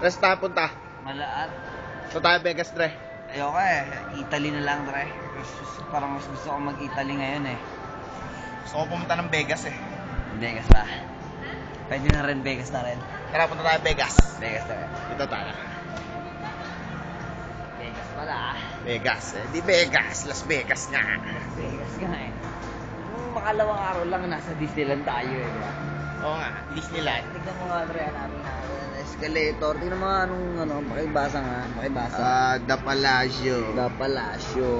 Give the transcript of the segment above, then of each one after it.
Rest tayo punta. Malaat. So tayo Vegas, Dre. Ayoko eh. Italy na lang, Dre. Parang mas gusto ko mag-Italy ngayon eh. Gusto ko pumunta ng Vegas eh. Vegas ba? Pwede na rin, Vegas na rin. Tara, punta tayo Vegas. Vegas na rin. Dito tayo. Vegas pala ah. Vegas. Eh, di Vegas. Las Vegas nga. Vegas nga eh. Nung makalawang araw lang nasa Disneyland tayo eh. Diba? Oo nga, Disneyland. Tignan mo nga, Dre, hanapin natin. Escalator. Tignan mo nga anong pakibasa nga. Pakibasa. The Palacio. The Palacio.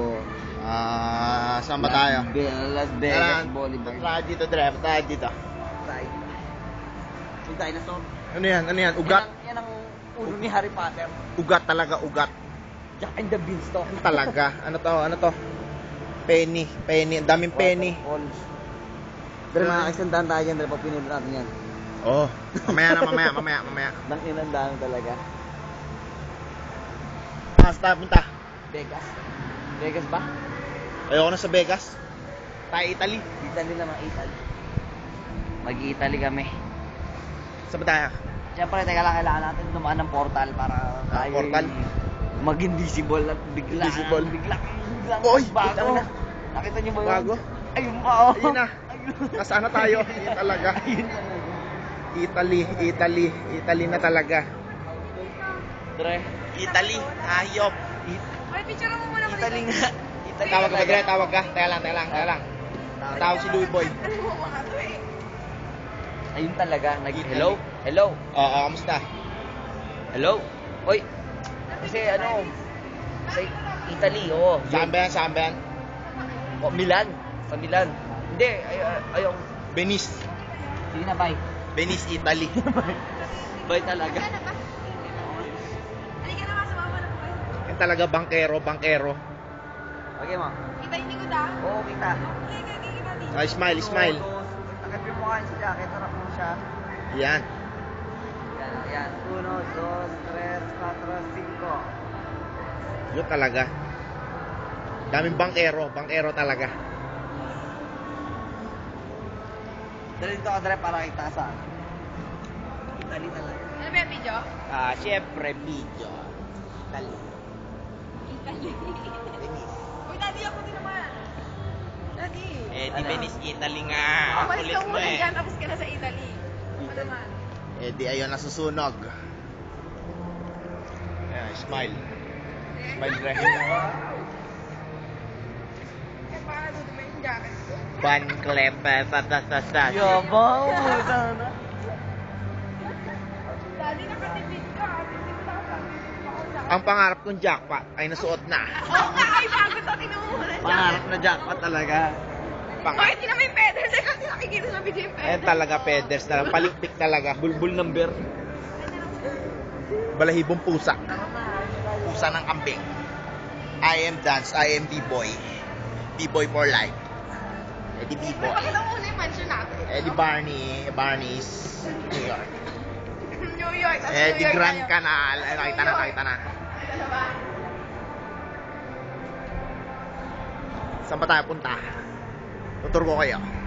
Saan ba tayo? Las Vegas Boulevard. Punta tayo dito, Dre. Punta tayo dito. Yung dinosaur. Ano yan? Ano yan? Ugat? Yan ang ulo ni Harry Potter. Ugat talaga, ugat. Jack and the Beanstalk. Talaga. Ano to? Ano to? Penny. Penny. Ang daming penny. Dre, makakasandaan tayo dyan, Dre, pag pinunod natin yan. Oo. Mamaya na, mamaya. Nang inandaan talaga. Saan tayo punta? Vegas. Vegas ba? Ayoko na sa Vegas. Tayo Italy. Italy naman, Italy. Mag-Italy kami. Saan ba tayo? Siyempre, teka lang, kailangan natin dumaan ng portal para tayo portal? maging visible at bigla. Visible? Bigla. Oy, bago. ito. Nakita niyo ba yun? Bago? Ayun pa, oh. Ayun na. Nasaan na tayo? Ayun talaga. Ayun talaga. Italy na talaga. Dre. Italy, hayop. Ay, picture mo muna. Italy nga. Italy Tawag ka ba, talaga. Dre? Tawag ka. Teka lang. Tawag si Louie Boy. Ano mo mga to eh? Ayun talaga. Italy. Hello? Oo, kamusta? Hello? Oy. Kasi ano, sa Italy, oh. Saan ba yan? Oh, Milan. Sa Milan. Hindi, ayong. Venice. Sige na, bye. Venice, Italy. Bye talaga. Halika na ba? Halika na nga, sumama na po kayo. Yan talaga, bangkero. Okay, ma. Kita yung likod ah. Oo, kita. Halika, kita dito. Ay, smile. Takip yung mukha sa jacket, harap mo siya. Yan. Yan. 1, 2, 3, 4, 5. Yun talaga. Daming bangkero talaga. Dali dito ka, Dre, para kita sa Italy talaga. Ano ba yung video? Siyempre, video. Italy. Italy. Venice. Uy, daddy, ako din naman. Daddy. Di Ano? Venice, Italy nga. Umalis Kulit ka mo muna eh. dyan, tapos ka na sa Italy. Ano naman? Di ayun nasusunog. Yan, smile. Smile, Dre. Eh, paano naman yung jacket ko? Van Clef, sa. Yabang, puta na. Daddy, nakatipid ka. Tipid ka sa Ang pangarap kong jackpot ay nasuot na. Oo nga, ay bago sa tinumula siya. Pangarap na jackpot talaga. Bakit di naman yung feathers? Eh, kasi nakikita sa video yung feathers. Talaga, peders talaga. Palikpik talaga. Bulbul number. Balahibong pusa. Pusa ng kambing. I am dance, I am B-boy. B-boy for life. Di Uy, B-boy. pakita mo muna yung mansion natin. Di Barney's New York. New York. tas New Di York Grand tayo. Canal. Nakita na. Nakita na ba? Saan pa tayo punta? Tutur ko kayo.